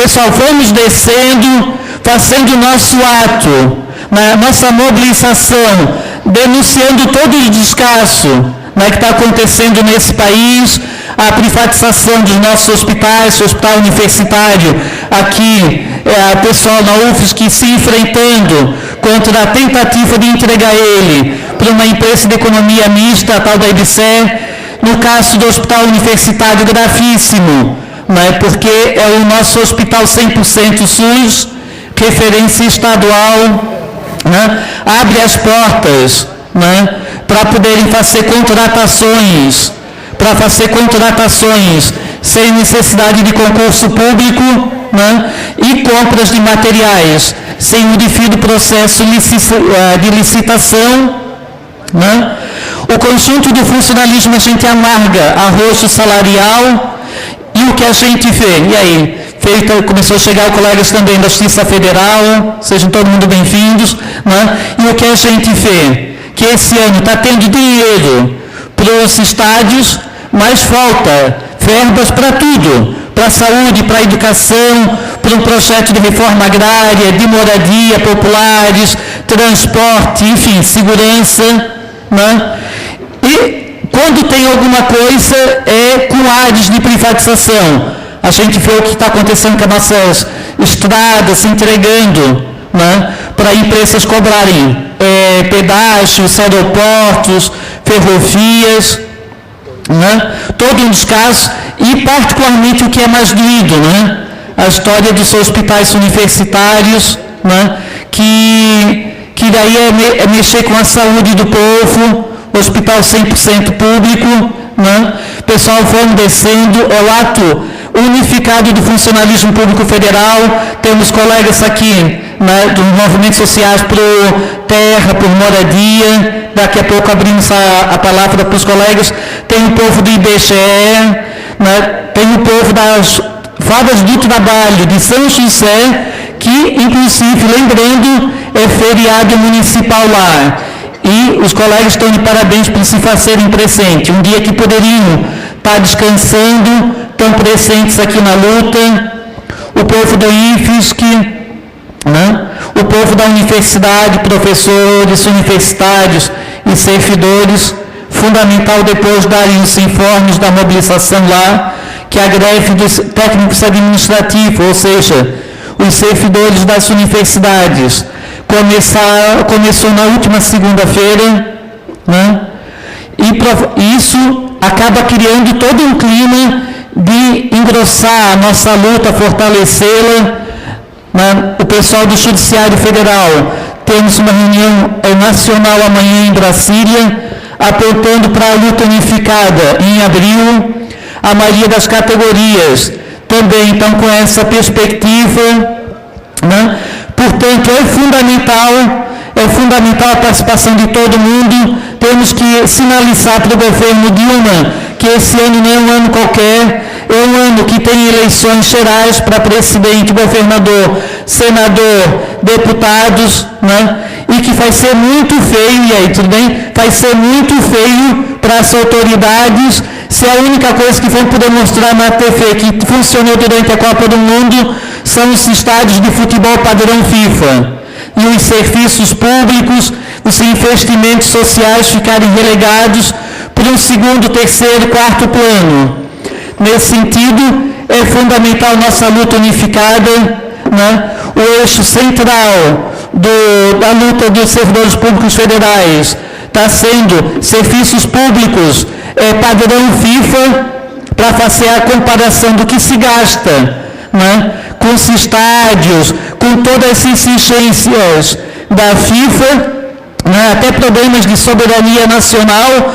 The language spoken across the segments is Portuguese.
pessoal, fomos descendo, fazendo o nosso ato, nossa mobilização, denunciando todo o descaso que está acontecendo nesse país, a privatização dos nossos hospitais, o hospital universitário aqui, o pessoal na UFSC se enfrentando contra a tentativa de entregar ele para uma empresa de economia mista, a tal da IBSE. No caso do hospital universitário, gravíssimo, porque é o nosso hospital 100% SUS, referência estadual, abre as portas para poderem fazer contratações, sem necessidade de concurso público, e compras de materiais sem o devido processo de licitação. O conjunto do funcionalismo a gente amarga arroxo salarial, e o que a gente vê, e aí, começou a chegar colegas também da Justiça Federal, sejam todo mundo bem-vindos, e o que a gente vê, que esse ano está tendo dinheiro para os estádios, mas falta verbas para tudo, para a saúde, para a educação, para um projeto de reforma agrária, de moradia, populares, transporte, enfim, segurança, E quando tem alguma coisa é com áreas de privatização. A gente vê o que está acontecendo com as nossas estradas, se entregando para empresas cobrarem pedágios, aeroportos, ferrovias, todo um descaso, e particularmente o que é mais doído, a história dos hospitais universitários, que daí é mexer com a saúde do povo, hospital 100% público, pessoal vão descendo, é o ato unificado do funcionalismo público federal. Temos colegas aqui dos movimentos sociais por terra, por moradia, daqui a pouco abrimos a palavra para os colegas. Tem o povo do IBGE, tem o povo das Fadas do Trabalho de São José, que inclusive, lembrando, é feriado municipal lá. E os colegas estão de parabéns por se fazerem presente. Um dia que poderiam estar descansando, estão presentes aqui na luta. O povo do IFSC, o povo da universidade, professores universitários e servidores, fundamental depois darem os informes da mobilização lá, que a greve dos técnicos administrativos, ou seja, os servidores das universidades, começou na última segunda-feira, e isso acaba criando todo um clima de engrossar a nossa luta, fortalecê-la. O pessoal do Judiciário Federal, temos uma reunião nacional amanhã em Brasília, apontando para a luta unificada em abril. A maioria das categorias também estão com essa perspectiva, Portanto, é fundamental a participação de todo mundo. Temos que sinalizar para o governo Dilma que esse ano não é um ano qualquer, é um ano que tem eleições gerais para presidente, governador, senador, deputados, e que vai ser muito feio, e aí, tudo bem? Vai ser muito feio para as autoridades se a única coisa que vão poder mostrar na TV que funcionou durante a Copa do Mundo são os estádios de futebol padrão FIFA. E os serviços públicos, os investimentos sociais ficarem relegados para um segundo, terceiro, quarto plano. Nesse sentido, é fundamental nossa luta unificada, o eixo central da luta dos servidores públicos federais está sendo serviços públicos padrão FIFA, para fazer a comparação do que se gasta com os estádios, com todas as exigências da FIFA, até problemas de soberania nacional,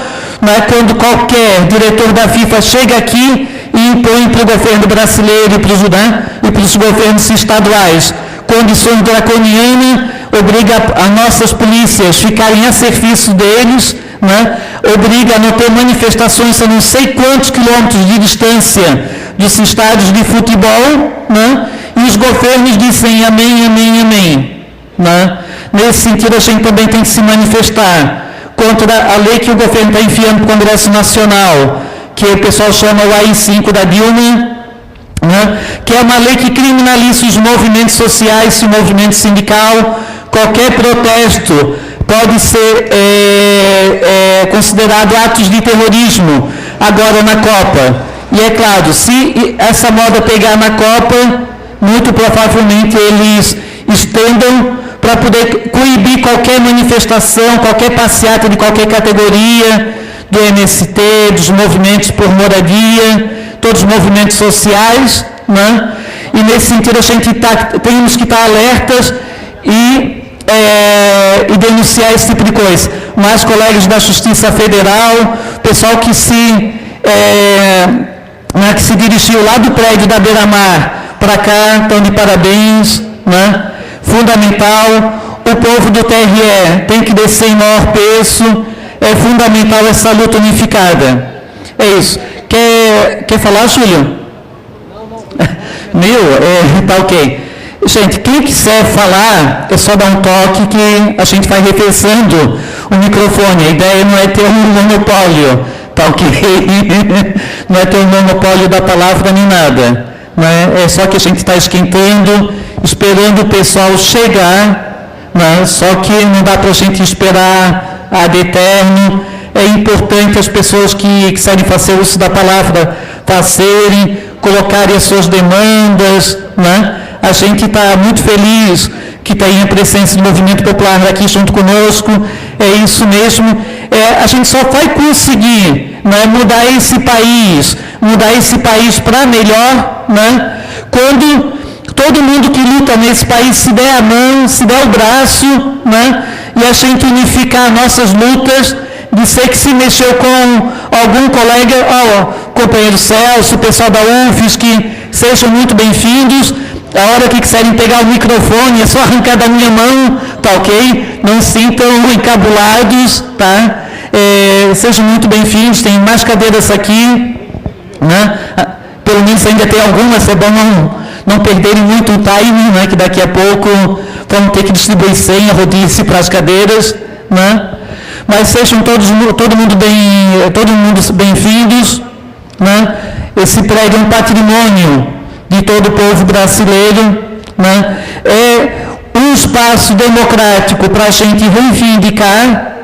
quando qualquer diretor da FIFA chega aqui e impõe para o governo brasileiro e para os governos estaduais condições draconianas, obriga as nossas polícias a ficarem a serviço deles, obriga a não ter manifestações a não sei quantos quilômetros de distância dos estádios de futebol, e os governos dizem amém, amém, amém. Nesse sentido, a gente também tem que se manifestar contra a lei que o governo está enfiando para o Congresso Nacional, que o pessoal chama o AI-5 da Dilma, né? Que é uma lei que criminaliza os movimentos sociais e o movimento sindical. Qualquer protesto pode ser considerado atos de terrorismo agora na Copa. E é claro, se essa moda pegar na Copa, muito provavelmente eles estendam para poder coibir qualquer manifestação, qualquer passeata de qualquer categoria, do MST, dos movimentos por moradia, todos os movimentos sociais, né? E nesse sentido a gente temos que estar alertas e denunciar esse tipo de coisa. Mas colegas da Justiça Federal, pessoal que se dirigiu lá do prédio da Beira-Mar para cá, estão de parabéns, né? Fundamental. O povo do TRE tem que descer em maior peso. É fundamental essa luta unificada. É isso. Quer falar, Júlio? Tá ok. Gente, quem quiser falar, é só dar um toque que a gente vai revezando o microfone. A ideia não é ter um monopólio, tá ok? Não é ter um monopólio da palavra nem nada. Né? É só que a gente está esquentando, esperando o pessoal chegar, né? Só que não dá para a gente esperar ad eterno. É importante as pessoas que quiserem fazer uso da palavra fazerem, colocarem as suas demandas, né? A gente está muito feliz que tem a presença do movimento popular aqui junto conosco. É isso mesmo. A gente só vai conseguir, né, mudar esse país para melhor, né, quando todo mundo que luta nesse país se der a mão, se der o braço, né, e a gente unificar nossas lutas. De ser que se mexeu com algum colega, companheiro Celso, o pessoal da UFES, que sejam muito bem-vindos. A hora que quiserem pegar o microfone, é só arrancar da minha mão, tá ok? Não se sintam encabulados, tá? Sejam muito bem-vindos, tem mais cadeiras aqui, né? Pelo menos ainda tem algumas, é bom não perderem muito o timing, né? Que daqui a pouco vamos ter que distribuir senha, rodízio para as cadeiras, né? Mas sejam todo mundo bem-vindos, né? Esse prédio é um patrimônio de todo o povo brasileiro, né? É um espaço democrático para a gente reivindicar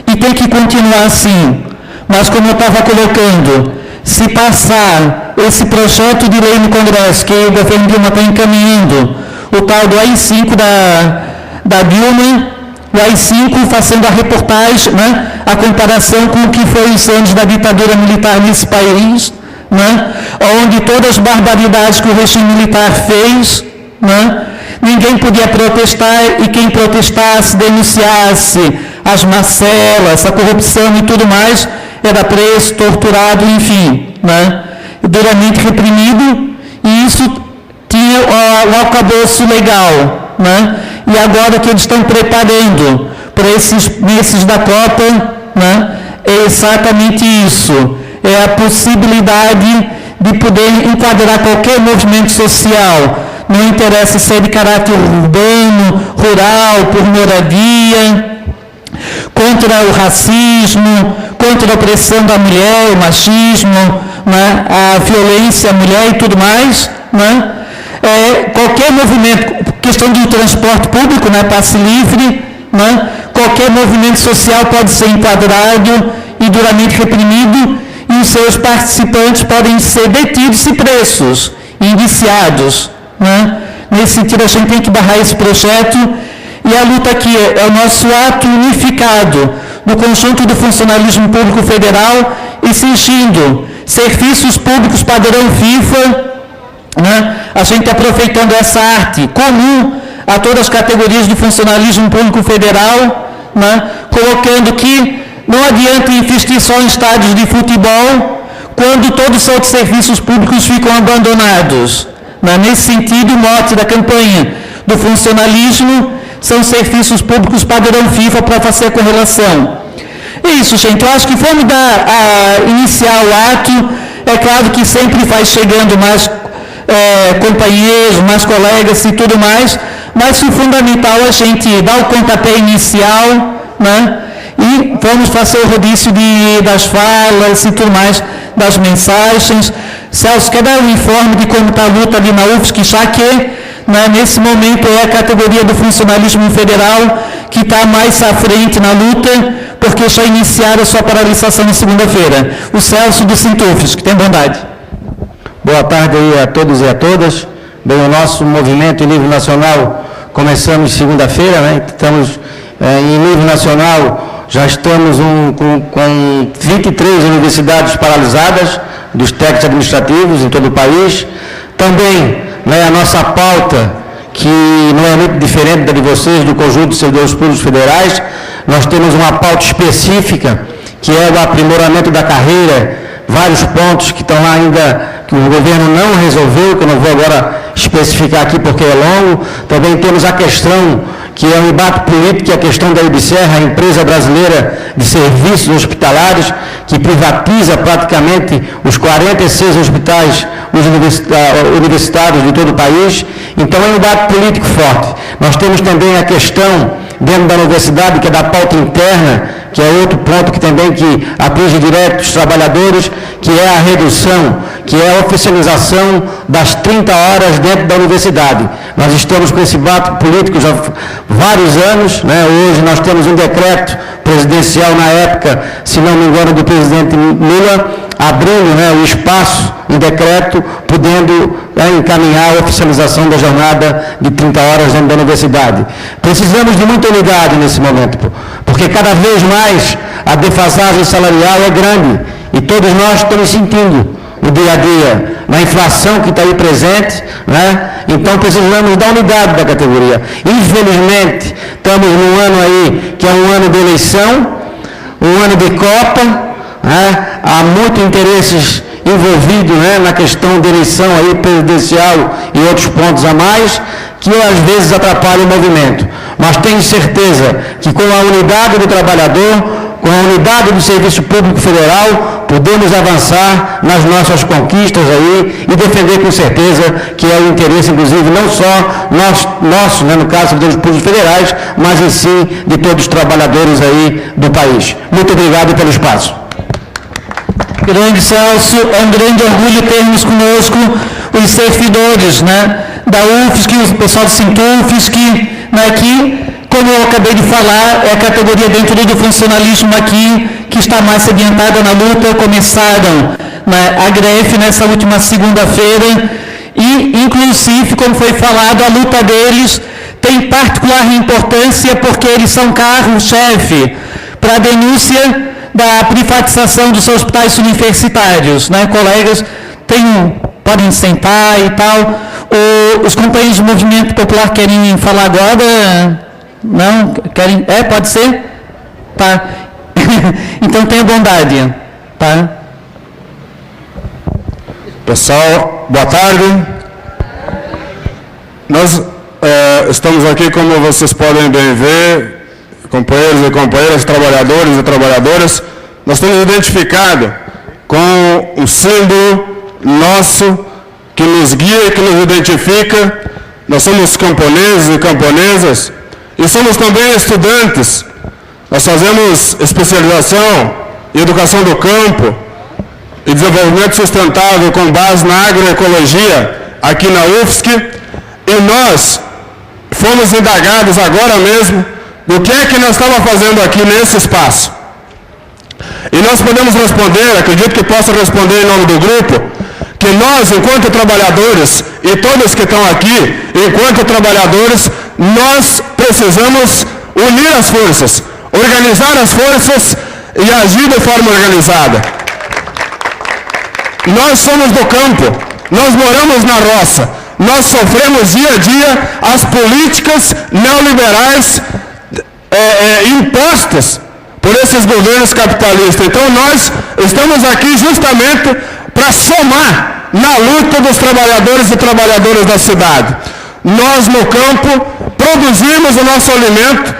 e tem que continuar assim. Mas como eu estava colocando, se passar esse projeto de lei no Congresso, que o governo Dilma está encaminhando, o tal do AI-5 da Dilma, o AI-5 fazendo a reportagem, né, a comparação com o que foi os anos da ditadura militar nesse país, né, onde todas as barbaridades que o regime militar fez, né, ninguém podia protestar e quem protestasse, denunciasse as macelas, a corrupção e tudo mais, era preso, torturado, enfim, né, duramente reprimido, e isso tinha o arcabouço legal, né? E agora que eles estão preparando para esses meses da Copa, né? É exatamente isso. É a possibilidade de poder enquadrar qualquer movimento social. Não interessa se é de caráter urbano, rural, por moradia, contra o racismo, contra a opressão da mulher, o machismo, né? A violência à mulher e tudo mais, né? Qualquer movimento, questão do transporte público, né, passe livre, né, qualquer movimento social pode ser enquadrado e duramente reprimido e os seus participantes podem ser detidos e presos, indiciados, né. Nesse sentido, a gente tem que barrar esse projeto e a luta aqui é o nosso ato unificado do conjunto do funcionalismo público federal, exigindo serviços públicos padrão FIFA, né? A gente aproveitando essa arte comum a todas as categorias do funcionalismo público federal, né? Colocando que não adianta investir só em estádios de futebol quando todos os outros serviços públicos ficam abandonados, né? Nesse sentido, o mote da campanha do funcionalismo são serviços públicos padrão FIFA para fazer a correlação. É isso, gente. Eu acho que vamos iniciar o ato. É claro que sempre vai chegando mais companheiros, mais colegas e tudo mais, mas o fundamental é a gente dar o pontapé inicial, né? E vamos fazer o rodízio das falas e tudo mais, das mensagens. Celso, quer dar um informe de como está a luta ali na UFSC, já que, né, nesse momento é a categoria do funcionalismo federal que está mais à frente na luta, porque já iniciaram a sua paralisação na segunda-feira. O Celso do Sintufes, que tem bondade. Boa tarde aí a todos e a todas. Bem, o nosso movimento em nível nacional começamos segunda-feira, né? Estamos em nível nacional, já estamos com 23 universidades paralisadas, dos técnicos administrativos em todo o país. Também, né, a nossa pauta, que não é muito diferente da de vocês, do conjunto de servidores públicos federais, nós temos uma pauta específica, que é o aprimoramento da carreira, vários pontos que estão lá ainda, que o governo não resolveu, que eu não vou agora especificar aqui porque é longo. Também temos a questão, que é um embate político, que é a questão da Ibserra, a empresa brasileira de serviços hospitalares, que privatiza praticamente os 46 hospitais universitários de todo o país. Então é um embate político forte. Nós temos também a questão dentro da universidade, que é da pauta interna, que é outro ponto que também que atinge direto os trabalhadores, que é a redução, que é a oficialização das 30 horas dentro da universidade. Nós estamos com esse embate político já há vários anos, né? Hoje nós temos um decreto presidencial na época, se não me engano, do presidente Lula, abrindo, né, o espaço, um decreto, podendo encaminhar a oficialização da jornada de 30 horas dentro da universidade. Precisamos de muita unidade nesse momento, porque cada vez mais a defasagem salarial é grande e todos nós estamos sentindo no dia a dia, na inflação que está aí presente, né? Então precisamos da unidade da categoria. Infelizmente, estamos num ano aí que é um ano de eleição, um ano de Copa, né? Há muitos interesses envolvidos, né, na questão de eleição aí presidencial e outros pontos a mais, que às vezes atrapalham o movimento. Mas tenho certeza que com a unidade do trabalhador, com a unidade do Serviço Público Federal, podemos avançar nas nossas conquistas aí e defender com certeza que é o interesse, inclusive, não só nosso, né, no caso dos públicos federais, mas em si de todos os trabalhadores aí do país. Muito obrigado pelo espaço. Grande Celso, é um grande orgulho termos conosco os servidores, né, da UFSC, o pessoal do Sintufsc, né, que, como eu acabei de falar, é a categoria dentro do funcionalismo aqui que está mais adiantada na luta. Começaram, né, a greve nessa última segunda-feira e, inclusive, como foi falado, a luta deles tem particular importância porque eles são carro-chefe para a denúncia da privatização dos hospitais universitários, né, colegas? Podem sentar e tal. Os companheiros do Movimento Popular querem falar agora? Não? Querem? Pode ser? Tá. Então tenha bondade. Tá. Pessoal, boa tarde. Nós estamos aqui, como vocês podem bem ver, companheiros e companheiras, trabalhadores e trabalhadoras, nós temos identificado com um símbolo nosso que nos guia e que nos identifica. Nós somos camponeses e camponesas e somos também estudantes. Nós fazemos especialização em educação do campo e desenvolvimento sustentável com base na agroecologia aqui na UFSC, e nós fomos indagados agora mesmo do que é que nós estamos fazendo aqui nesse espaço. E nós podemos responder, acredito que possa responder em nome do grupo, que nós, enquanto trabalhadores, e todos que estão aqui, enquanto trabalhadores, nós precisamos unir as forças, organizar as forças e agir de forma organizada. Nós somos do campo, nós moramos na roça, nós sofremos dia a dia as políticas neoliberais impostas por esses governos capitalistas. Então nós estamos aqui justamente para somar na luta dos trabalhadores e trabalhadoras da cidade. Nós no campo produzimos o nosso alimento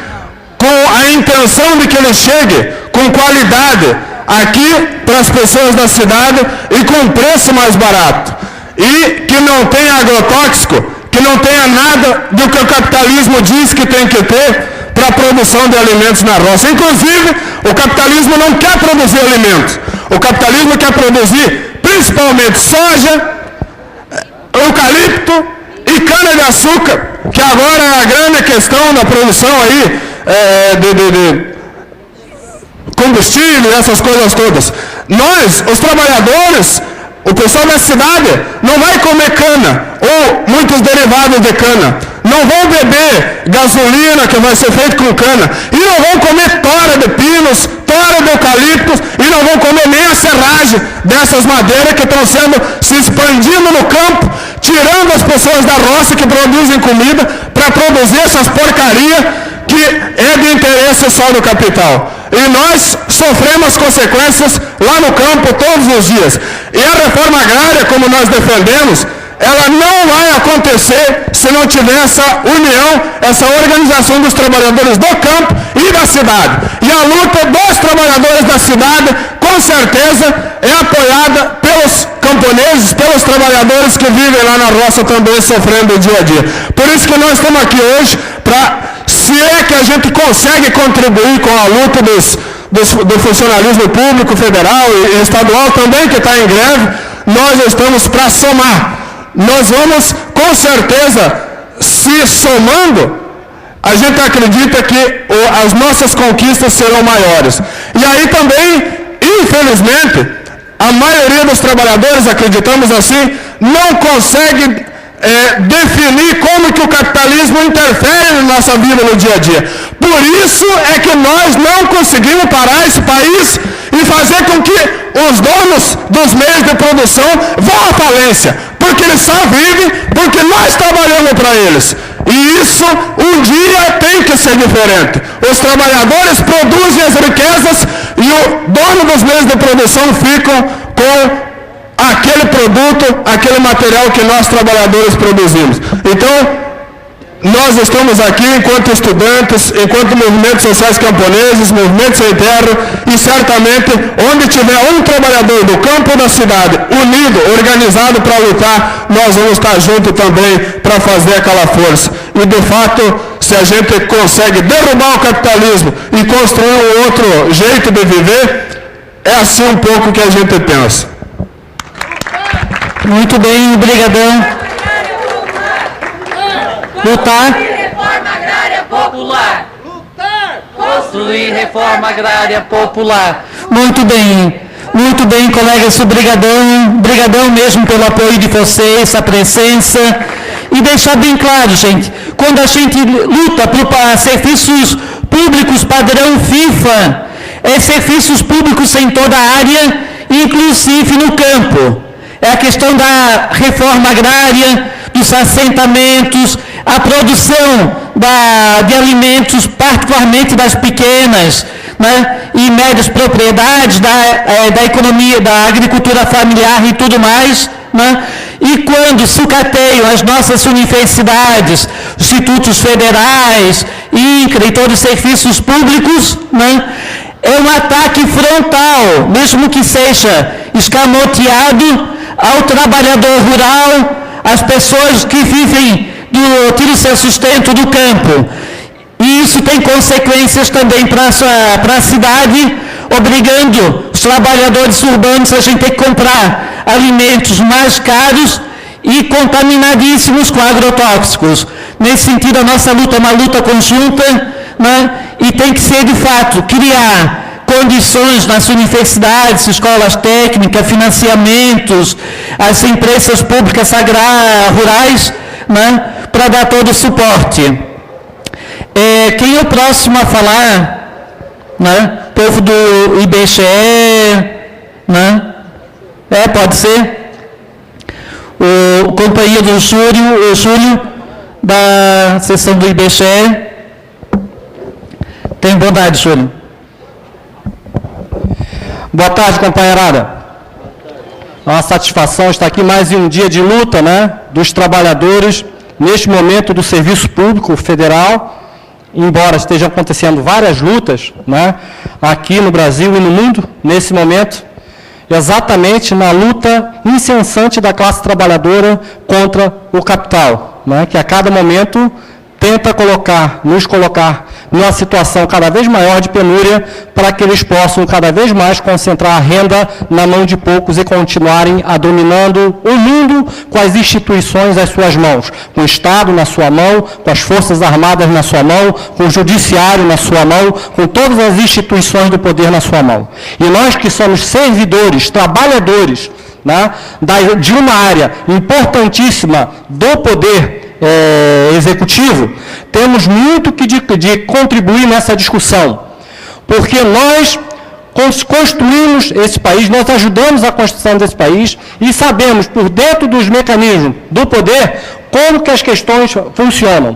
com a intenção de que ele chegue com qualidade aqui para as pessoas da cidade e com preço mais barato. E que não tenha agrotóxico, que não tenha nada do que o capitalismo diz que tem que ter para a produção de alimentos na roça. Inclusive, o capitalismo não quer produzir alimentos. O capitalismo quer produzir principalmente soja, eucalipto e cana-de-açúcar, que agora é a grande questão da produção aí de combustível, essas coisas todas. Nós, os trabalhadores, o pessoal da cidade, não vai comer cana ou muitos derivados de cana. Não vão beber gasolina que vai ser feito com cana. E não vão comer tora de pinos, tora de eucaliptos, e não vão comer nem a serragem dessas madeiras que estão se expandindo no campo, tirando as pessoas da roça que produzem comida para produzir essas porcarias que é de interesse só do capital. E nós sofremos as consequências lá no campo todos os dias. E a reforma agrária, como nós defendemos, ela não vai acontecer se não tiver essa união, essa organização dos trabalhadores do campo e da cidade. E a luta dos trabalhadores da cidade, com certeza, é apoiada pelos camponeses, pelos trabalhadores que vivem lá na roça também sofrendo dia a dia. Por isso que nós estamos aqui hoje para, se é que a gente consegue contribuir com a luta do funcionalismo público, federal e estadual também, que está em greve, nós estamos para somar. Nós vamos, com certeza, se somando, a gente acredita que as nossas conquistas serão maiores. E aí também, infelizmente, a maioria dos trabalhadores, acreditamos assim, não consegue definir como que o capitalismo interfere na nossa vida no dia a dia. Por isso é que nós não conseguimos parar esse país e fazer com que os donos dos meios de produção vão à falência, porque eles só vivem porque nós trabalhamos para eles. E isso um dia tem que ser diferente. Os trabalhadores produzem as riquezas e o dono dos meios de produção ficam com aquele produto, aquele material que nós trabalhadores produzimos. Então, nós estamos aqui enquanto estudantes, enquanto movimentos sociais camponeses, movimentos sem terra, e certamente onde tiver um trabalhador do campo ou da cidade unido, organizado para lutar, nós vamos estar juntos também para fazer aquela força. E de fato, se a gente consegue derrubar o capitalismo e construir um outro jeito de viver, é assim um pouco que a gente pensa. Muito bem, obrigadão. Lutar. Reforma agrária popular. Construir reforma agrária popular. Muito bem, colegas, obrigadão mesmo pelo apoio de vocês, a presença. E deixar bem claro, gente, quando a gente luta por serviços públicos padrão FIFA, é serviços públicos em toda a área, inclusive no campo. É a questão da reforma agrária, dos assentamentos, a produção de alimentos, particularmente das pequenas, né, e médias propriedades, da economia, da agricultura familiar e tudo mais, né, e quando sucateiam as nossas universidades, institutos federais, INCRA e todos os serviços públicos, né, é um ataque frontal, mesmo que seja escamoteado, ao trabalhador rural, às pessoas que vivem tiram seu sustento do campo. E isso tem consequências também para a cidade, obrigando os trabalhadores urbanos a gente ter que comprar alimentos mais caros e contaminadíssimos com agrotóxicos. Nesse sentido, a nossa luta é uma luta conjunta, né? E tem que ser, de fato, criar condições nas universidades, escolas técnicas, financiamentos, as empresas públicas rurais, né, para dar todo o suporte. Quem é o próximo a falar? Né? Povo do IBGE, né? Pode ser? O companheiro Júlio, da seção do IBGE. Tem bondade, Júlio. Boa tarde, companheirada. É uma satisfação estar aqui mais um dia de luta, né, dos trabalhadores, neste momento do serviço público federal, embora estejam acontecendo várias lutas, né, aqui no Brasil e no mundo, nesse momento, exatamente na luta incessante da classe trabalhadora contra o capital, né, que a cada momento tenta nos colocar numa situação cada vez maior de penúria para que eles possam cada vez mais concentrar a renda na mão de poucos e continuarem dominando o mundo com as instituições nas suas mãos, com o Estado na sua mão, com as Forças Armadas na sua mão, com o Judiciário na sua mão, com todas as instituições do poder na sua mão. E nós que somos servidores, trabalhadores, né, de uma área importantíssima do poder executivo, temos muito de contribuir nessa discussão, porque nós construímos esse país, nós ajudamos a construção desse país e sabemos, por dentro dos mecanismos do poder, como que as questões funcionam.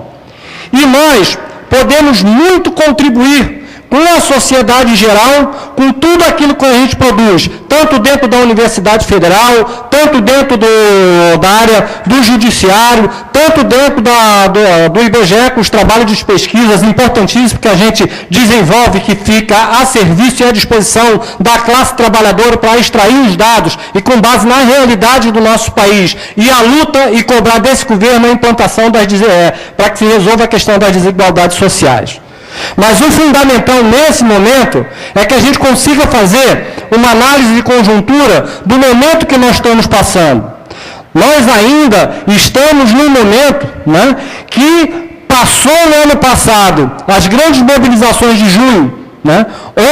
E nós podemos muito contribuir com a sociedade em geral, com tudo aquilo que a gente produz, tanto dentro da Universidade Federal, tanto dentro da área do Judiciário, tanto dentro do IBGE, com os trabalhos de pesquisas importantíssimos que a gente desenvolve, que fica a serviço e à disposição da classe trabalhadora para extrair os dados e com base na realidade do nosso país e a luta e cobrar desse governo a implantação para que se resolva a questão das desigualdades sociais. Mas o fundamental nesse momento é que a gente consiga fazer uma análise de conjuntura do momento que nós estamos passando. Nós ainda estamos num momento, né, que passou no ano passado as grandes mobilizações de junho, né,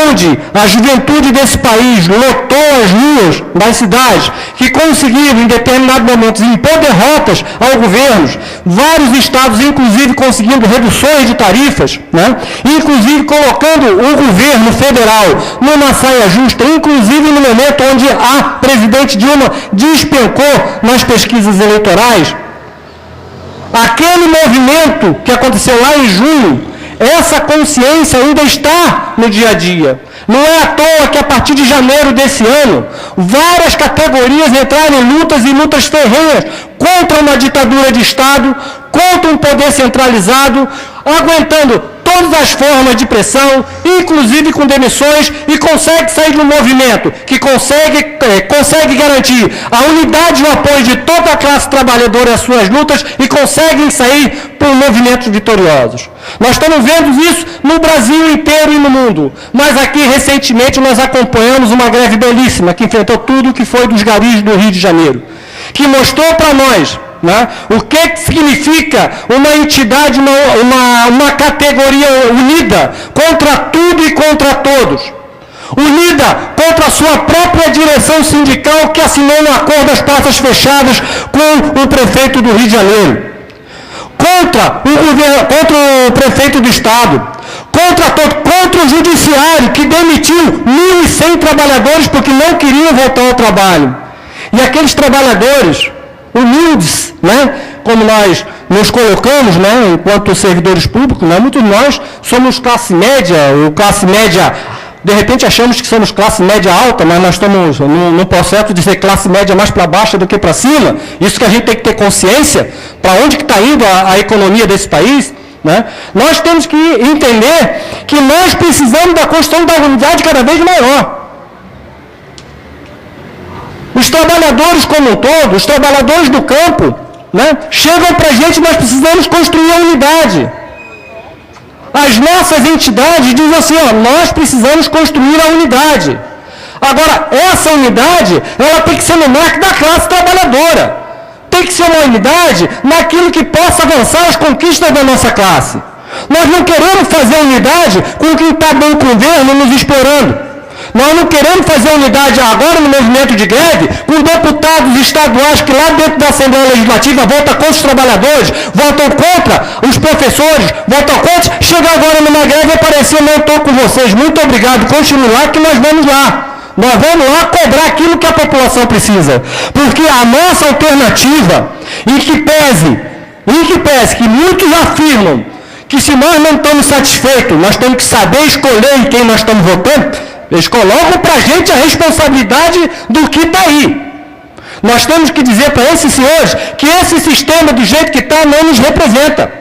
onde a juventude desse país lotou as ruas das cidades, que conseguiram, em determinados momentos, impor derrotas ao governo, vários estados, inclusive, conseguindo reduções de tarifas, né, inclusive colocando o governo federal numa saia justa, inclusive no momento onde a presidente Dilma despencou nas pesquisas eleitorais. Aquele movimento que aconteceu lá em junho, essa consciência ainda está no dia a dia. Não é à toa que a partir de janeiro desse ano, várias categorias entraram em lutas ferrenhas contra uma ditadura de Estado, contra um poder centralizado, aguentando todas as formas de pressão, inclusive com demissões, e consegue sair de um movimento que consegue garantir a unidade e o apoio de toda a classe trabalhadora às suas lutas e conseguem sair por movimentos vitoriosos. Nós estamos vendo isso no Brasil inteiro e no mundo, mas aqui recentemente nós acompanhamos uma greve belíssima que enfrentou tudo o que foi dos garis do Rio de Janeiro, que mostrou para nós, né, o que significa uma entidade, uma categoria unida contra tudo e contra todos, unida contra a sua própria direção sindical que assinou um acordo às portas fechadas com o prefeito do Rio de Janeiro, contra o prefeito do Estado, contra o Judiciário, que demitiu 1.100 trabalhadores porque não queriam voltar ao trabalho. E aqueles trabalhadores humildes, né, como nós nos colocamos, né, enquanto servidores públicos, né, muitos de nós somos classe média, ou classe média, de repente achamos que somos classe média alta, mas nós estamos no processo de ser classe média mais para baixo do que para cima. Isso que a gente tem que ter consciência, para onde que está indo a economia desse país, né? Nós temos que entender que nós precisamos da construção da unidade cada vez maior. Os trabalhadores como um todo, os trabalhadores do campo, né, chegam para a gente, nós precisamos construir a unidade. As nossas entidades dizem assim, ó, nós precisamos construir a unidade. Agora, essa unidade, ela tem que ser no marco da classe trabalhadora. Tem que ser uma unidade naquilo que possa avançar as conquistas da nossa classe. Nós não queremos fazer unidade com quem está bem com o governo nos explorando. Nós não queremos fazer unidade agora no movimento de greve com deputados estaduais que lá dentro da Assembleia Legislativa votam contra os trabalhadores, votam contra os professores, votam contra, chega agora numa greve e aparecer, não estou com vocês, muito obrigado, continue lá que nós vamos lá. Nós vamos lá cobrar aquilo que a população precisa. Porque a nossa alternativa, em que pese que muitos afirmam que se nós não estamos satisfeitos, nós temos que saber escolher em quem nós estamos votando, eles colocam para a gente a responsabilidade do que está aí. Nós temos que dizer para esses senhores que esse sistema, do jeito que está, não nos representa.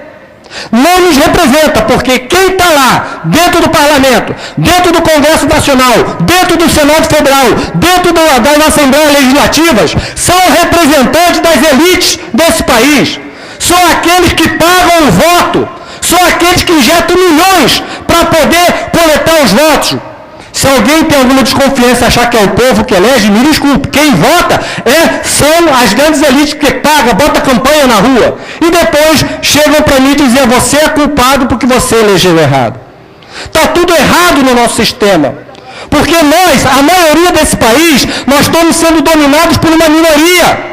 Não nos representa, porque quem está lá, dentro do Parlamento, dentro do Congresso Nacional, dentro do Senado Federal, dentro das Assembleias Legislativas, são representantes das elites desse país. São aqueles que pagam o voto voto são aqueles que injetam milhões para poder coletar os votos. Se alguém tem alguma desconfiança e achar que é o povo que elege, me desculpe, quem vota são as grandes elites que pagam, botam campanha na rua. E depois chegam para mim e dizem, você é culpado porque você elegeu errado. Está tudo errado no nosso sistema. Porque nós, a maioria desse país, nós estamos sendo dominados por uma minoria.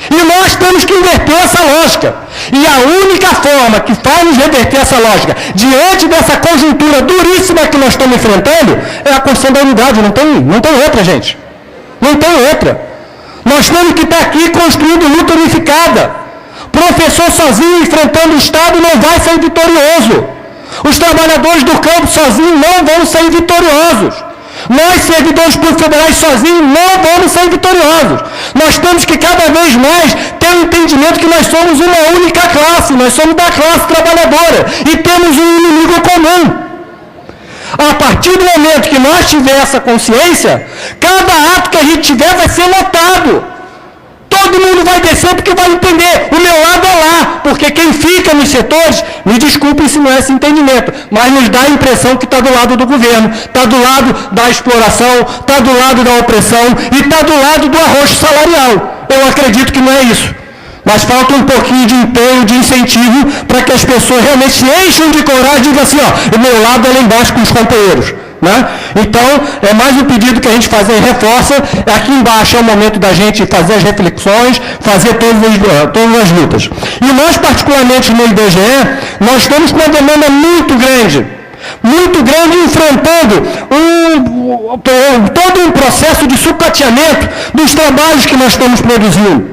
E nós temos que inverter essa lógica. E a única forma que faz nos reverter essa lógica, diante dessa conjuntura duríssima que nós estamos enfrentando, é a construção da unidade. Não tem outra, gente. Não tem outra. Nós temos que estar aqui construindo luta unificada. Professor sozinho enfrentando o Estado não vai sair vitorioso. Os trabalhadores do campo sozinhos não vão sair vitoriosos. Nós, servidores públicos federais, sozinhos, não vamos sair vitoriosos. Nós temos que cada vez mais ter um entendimento que nós somos uma única classe, nós somos da classe trabalhadora e temos um inimigo comum. A partir do momento que nós tivermos essa consciência, cada ato que a gente tiver vai ser notado. Todo mundo vai descer porque vai entender, o meu lado é lá, porque quem fica nos setores, me desculpem se não é esse entendimento, mas nos dá a impressão que está do lado do governo, está do lado da exploração, está do lado da opressão e está do lado do arrocho salarial. Eu acredito que não é isso. Mas falta um pouquinho de empenho, de incentivo, para que as pessoas realmente se enchem de coragem e digam assim, ó, o meu lado é lá embaixo com os companheiros. Né? Então, é mais um pedido que a gente faz e reforça. Aqui embaixo é o momento da gente fazer as reflexões, fazer todas as lutas. E nós, particularmente no IBGE, nós estamos com uma demanda muito grande, enfrentando todo um processo de sucateamento dos trabalhos que nós estamos produzindo.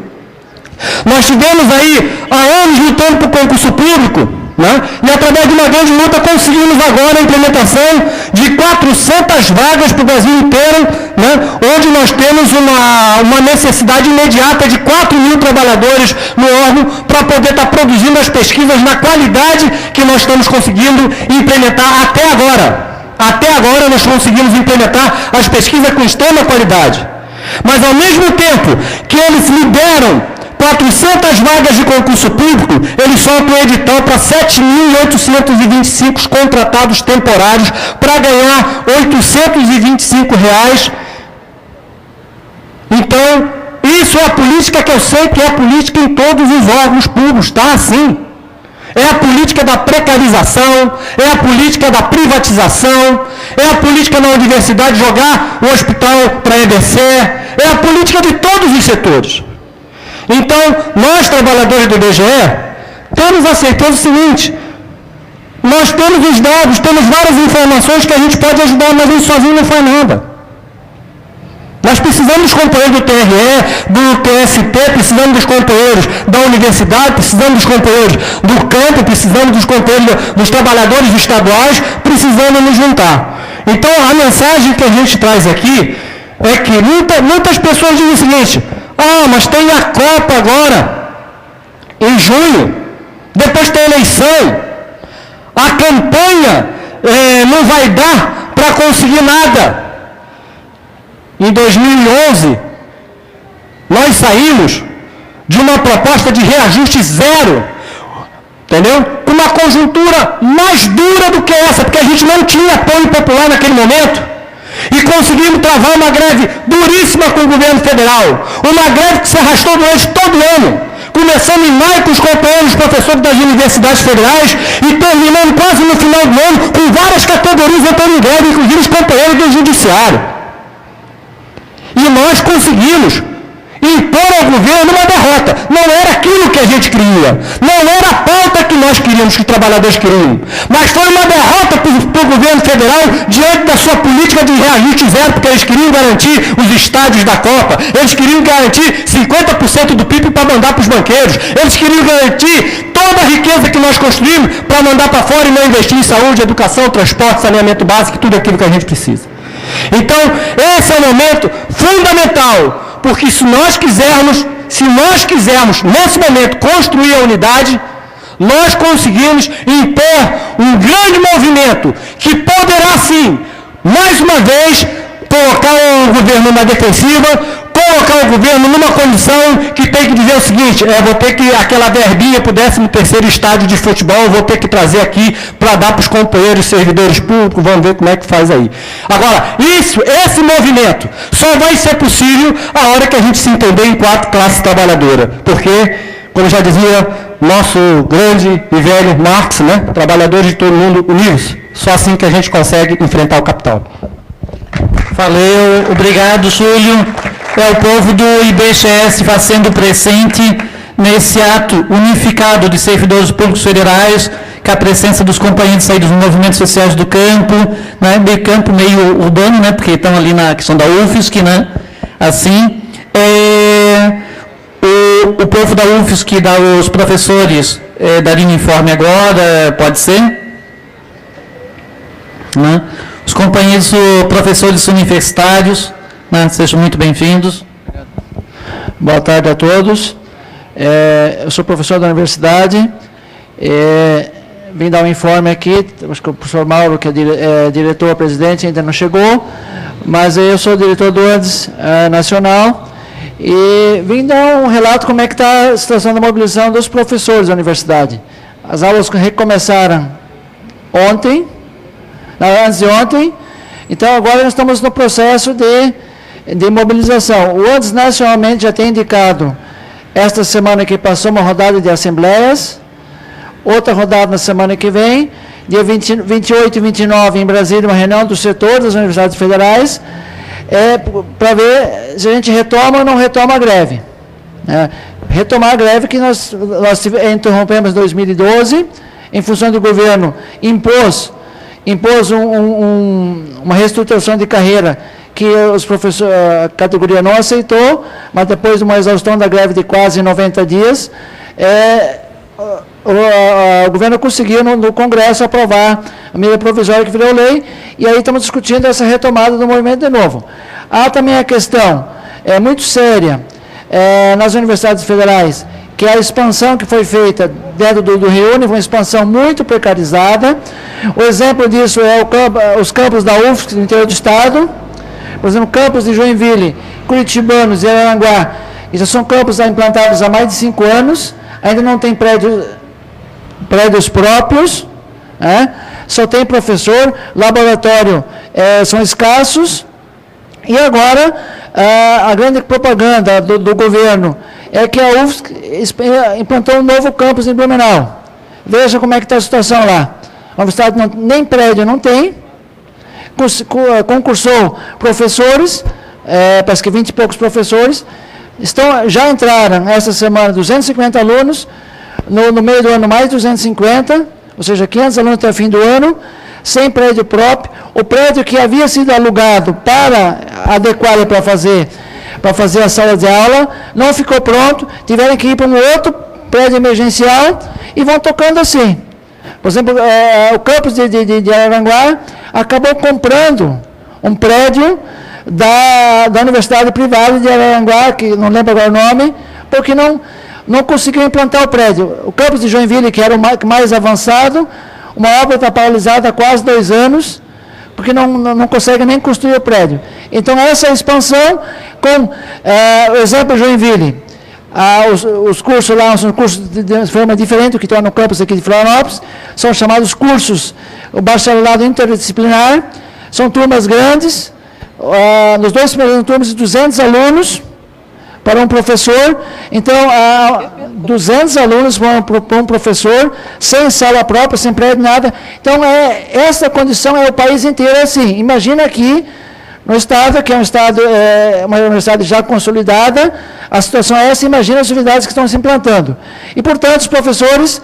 Nós tivemos aí há anos lutando por concurso público, né? E através de uma grande luta conseguimos agora a implementação de 400 vagas para o Brasil inteiro, né? Onde nós temos uma necessidade imediata de 4.000 trabalhadores no órgão para poder estar produzindo as pesquisas na qualidade que nós estamos conseguindo implementar até agora. Até agora nós conseguimos implementar as pesquisas com extrema qualidade. Mas ao mesmo tempo que eles liberam 400 vagas de concurso público, eles soltam um edital para 7.825 contratados temporários para ganhar R$ 825. Então, isso é a política que eu sei que é a política em todos os órgãos públicos, tá? Assim. É a política da precarização, é a política da privatização, é a política na universidade jogar o hospital para EBC, é a política de todos os setores. Então, nós, trabalhadores do IBGE, temos a certeza do seguinte, nós temos os dados, temos várias informações que a gente pode ajudar, mas a gente sozinho não faz nada. Nós precisamos dos companheiros do TRE, do TST, precisamos dos companheiros da universidade, precisamos dos companheiros do campo, precisamos dos companheiros dos trabalhadores estaduais, precisamos nos juntar. Então, a mensagem que a gente traz aqui é que muitas pessoas dizem o seguinte, mas tem a Copa agora, em junho, depois tem a eleição, a campanha não vai dar para conseguir nada. Em 2011, nós saímos de uma proposta de reajuste zero, entendeu? Com uma conjuntura mais dura do que essa, porque a gente não tinha apoio popular naquele momento. E conseguimos travar uma greve duríssima com o governo federal. Uma greve que se arrastou durante todo o ano. Começando em maio com os companheiros professores das universidades federais e terminando quase no final do ano com várias categorias entrando em greve, inclusive os companheiros do judiciário. E nós conseguimos impor ao governo uma derrota. Não era aquilo que a gente queria. Não era a pauta que nós queríamos, que os trabalhadores queriam. Mas foi uma derrota para o governo federal diante da sua política de reajuste zero, porque eles queriam garantir os estádios da Copa. Eles queriam garantir 50% do PIB para mandar para os banqueiros. Eles queriam garantir toda a riqueza que nós construímos para mandar para fora e não investir em saúde, educação, transporte, saneamento básico, tudo aquilo que a gente precisa. Então, esse é o momento fundamental. Porque se nós quisermos, nesse momento, construir a unidade, nós conseguimos impor um grande movimento que poderá, sim, mais uma vez, colocar o governo na defensiva, com colocar o governo numa condição que tem que dizer o seguinte, vou ter que, aquela verbinha para o 13º estádio de futebol, vou ter que trazer aqui para dar para os companheiros servidores públicos, vamos ver como é que faz aí. Agora, esse movimento só vai ser possível a hora que a gente se entender enquanto classe trabalhadora, porque, como já dizia nosso grande e velho Marx, né, trabalhadores de todo mundo unidos, só assim que a gente consegue enfrentar o capital. Valeu, obrigado, Júlio. É o povo do IBGS fazendo presente nesse ato unificado de servidores públicos federais, com a presença dos companheiros saídos dos movimentos sociais do campo, né, meio campo, meio urbano, né, porque estão ali na questão da UFSC, né, assim. O povo da UFSC, os professores, daria um informe agora, pode ser? Né? Os companheiros professores universitários, né, sejam muito bem-vindos. Boa tarde a todos. Eu sou professor da universidade. Vim dar um informe aqui. Acho que o professor Mauro, que é diretor-presidente, ainda não chegou, mas eu sou diretor do ANDES Nacional. E vim dar um relato como é que está a situação da mobilização dos professores da universidade. As aulas recomeçaram ontem, antes de ontem, então agora nós estamos no processo de mobilização. O ANDES nacionalmente já tem indicado, esta semana que passou, uma rodada de assembleias, outra rodada na semana que vem, dia 28 e 29 em Brasília, uma reunião do setor das universidades federais, para ver se a gente retoma ou não retoma a greve. Retomar a greve que nós interrompemos em 2012, em função do governo impôs uma reestruturação de carreira que os professores, a categoria não aceitou, mas depois de uma exaustão da greve de quase 90 dias, o governo conseguiu no Congresso aprovar a medida provisória que virou lei, e aí estamos discutindo essa retomada do movimento de novo. Há também a questão muito séria nas universidades federais, que é a expansão que foi feita dentro do Reúne, uma expansão muito precarizada. O exemplo disso os campos da UFSC no interior do estado, por exemplo, campos de Joinville, Curitibanos e Araranguá, que já são campos implantados há mais de 5 anos, ainda não tem prédios próprios, só tem professor, laboratório são escassos, e agora a grande propaganda do governo é que a UFSC implantou um novo campus em Blumenau. Veja como é que está a situação lá. A universidade nem prédio não tem, concursou professores, parece que 20 e poucos professores, já entraram essa semana 250 alunos, no meio do ano mais 250, ou seja, 500 alunos até o fim do ano, sem prédio próprio. O prédio que havia sido alugado para adequar para fazer a sala de aula, não ficou pronto, tiveram que ir para um outro prédio emergencial e vão tocando assim. Por exemplo, o campus de Araranguá acabou comprando um prédio da Universidade Privada de Araranguá, que não lembro agora o nome, porque não conseguiu implantar o prédio. O campus de Joinville, que era o mais avançado, uma obra está paralisada há quase 2 anos, porque não consegue nem construir o prédio. Então, essa expansão, com o exemplo de Joinville, os cursos lá são cursos de forma diferente do que estão no campus aqui de Florianópolis, são chamados cursos, o bacharelado interdisciplinar, são turmas grandes, nos 2 primeiros turmas, 200 alunos para um professor, então, 200 alunos para um professor, sem sala própria, sem prédio, nada. Então, essa condição é o país inteiro assim. Imagina aqui, no estado, que é um estado, uma universidade já consolidada, a situação é essa, imagina as unidades que estão se implantando. E, portanto, os professores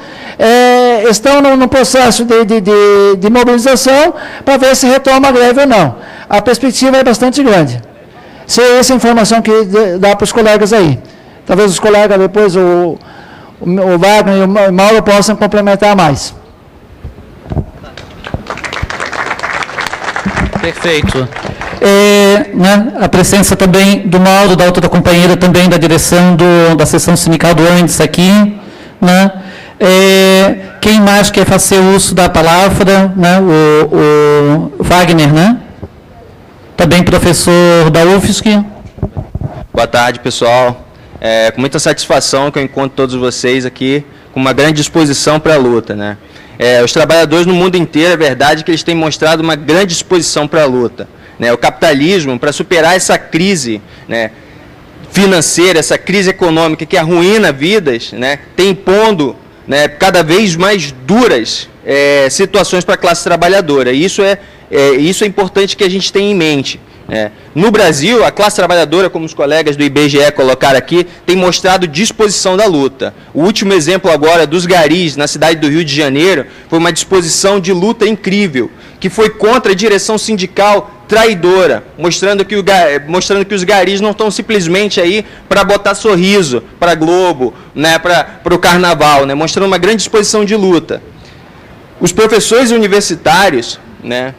estão no processo de mobilização para ver se retoma a greve ou não. A perspectiva é bastante grande. Essa é a informação que dá para os colegas aí. Talvez os colegas depois, o Wagner e o Mauro, possam complementar mais. Perfeito. A presença também do Mauro, da outra companheira também da direção da seção sindical do ANDES aqui. Quem mais quer fazer uso da palavra? O Wagner, também professor da UFSC. Boa tarde, pessoal. Com muita satisfação que eu encontro todos vocês aqui com uma grande disposição para a luta, né? Os trabalhadores no mundo inteiro, é verdade que eles têm mostrado uma grande disposição para a luta, né? O capitalismo, para superar essa crise, né, financeira, essa crise econômica que arruína vidas, né, tem impondo, né, cada vez mais duras situações para a classe trabalhadora. E isso é importante que a gente tenha em mente. No Brasil, a classe trabalhadora, como os colegas do IBGE colocaram aqui, tem mostrado disposição da luta. O último exemplo agora dos garis na cidade do Rio de Janeiro foi uma disposição de luta incrível, que foi contra a direção sindical traidora, mostrando que os garis não estão simplesmente aí para botar sorriso para a Globo, né, para o Carnaval, né, mostrando uma grande disposição de luta. Os professores universitários, né,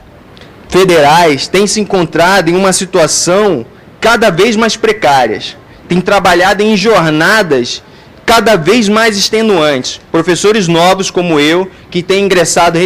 federais, têm se encontrado em uma situação cada vez mais precárias, têm trabalhado em jornadas cada vez mais extenuantes. Professores novos como eu, que ingressaram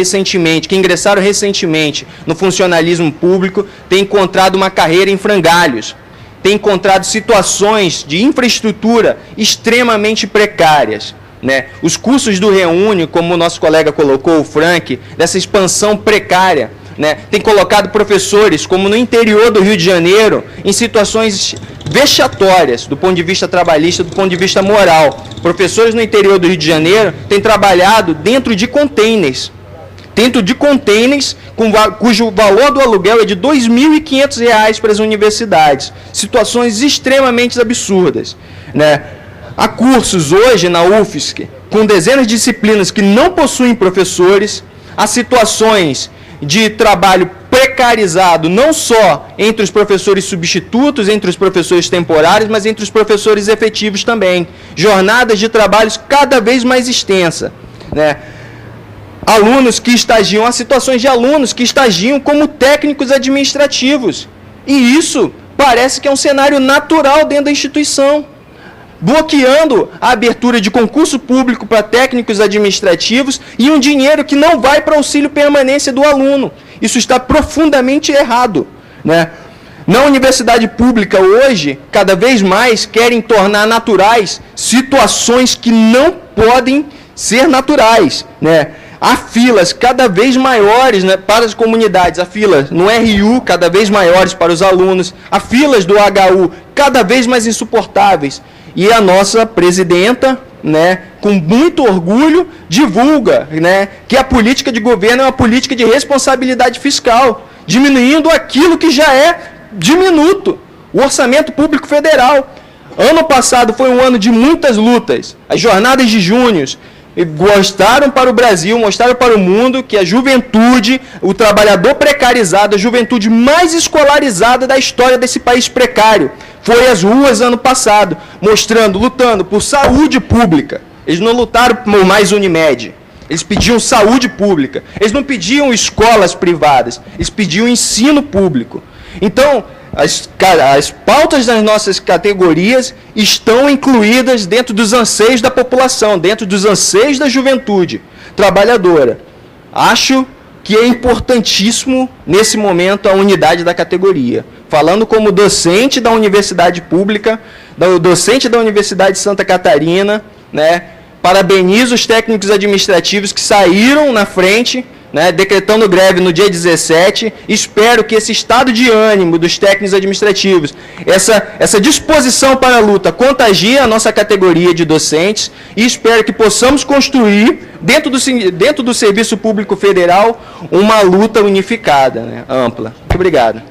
recentemente no funcionalismo público, têm encontrado uma carreira em frangalhos, têm encontrado situações de infraestrutura extremamente precárias, né? Os cursos do Reúne, como o nosso colega colocou, o Frank, dessa expansão precária, né, tem colocado professores, como no interior do Rio de Janeiro, em situações vexatórias, do ponto de vista trabalhista, do ponto de vista moral. Professores no interior do Rio de Janeiro têm trabalhado dentro de containers, cujo valor do aluguel é de R$ 2.500 para as universidades. Situações extremamente absurdas, né? Há cursos hoje na UFSC, com dezenas de disciplinas que não possuem professores, há situações de trabalho precarizado, não só entre os professores substitutos, entre os professores temporários, mas entre os professores efetivos também. Jornadas de trabalhos cada vez mais extensas, né? Alunos que estagiam, há situações de alunos que estagiam como técnicos administrativos. E isso parece que é um cenário natural dentro da instituição, bloqueando a abertura de concurso público para técnicos administrativos e um dinheiro que não vai para auxílio permanência do aluno. Isso está profundamente errado, né? Na universidade pública hoje, cada vez mais querem tornar naturais situações que não podem ser naturais, né? Há filas cada vez maiores, né, para as comunidades, há filas no RU cada vez maiores para os alunos, há filas do HU cada vez mais insuportáveis. E a nossa presidenta, né, com muito orgulho, divulga, né, que a política de governo é uma política de responsabilidade fiscal, diminuindo aquilo que já é diminuto, o orçamento público federal. Ano passado foi um ano de muitas lutas. As jornadas de junho mostraram para o Brasil, mostraram para o mundo que a juventude, o trabalhador precarizado, a juventude mais escolarizada da história desse país precário, foi às ruas ano passado, mostrando, lutando por saúde pública. Eles não lutaram por mais Unimed, eles pediam saúde pública, eles não pediam escolas privadas, eles pediam ensino público. Então, as pautas das nossas categorias estão incluídas dentro dos anseios da população, dentro dos anseios da juventude trabalhadora. Acho que é importantíssimo, nesse momento, a unidade da categoria. Falando como docente da universidade pública, docente da Universidade de Santa Catarina, né, parabenizo os técnicos administrativos que saíram na frente, né, decretando greve no dia 17, espero que esse estado de ânimo dos técnicos administrativos, essa disposição para a luta contagie a nossa categoria de docentes e espero que possamos construir, dentro do Serviço Público Federal, uma luta unificada, né, ampla. Muito obrigado.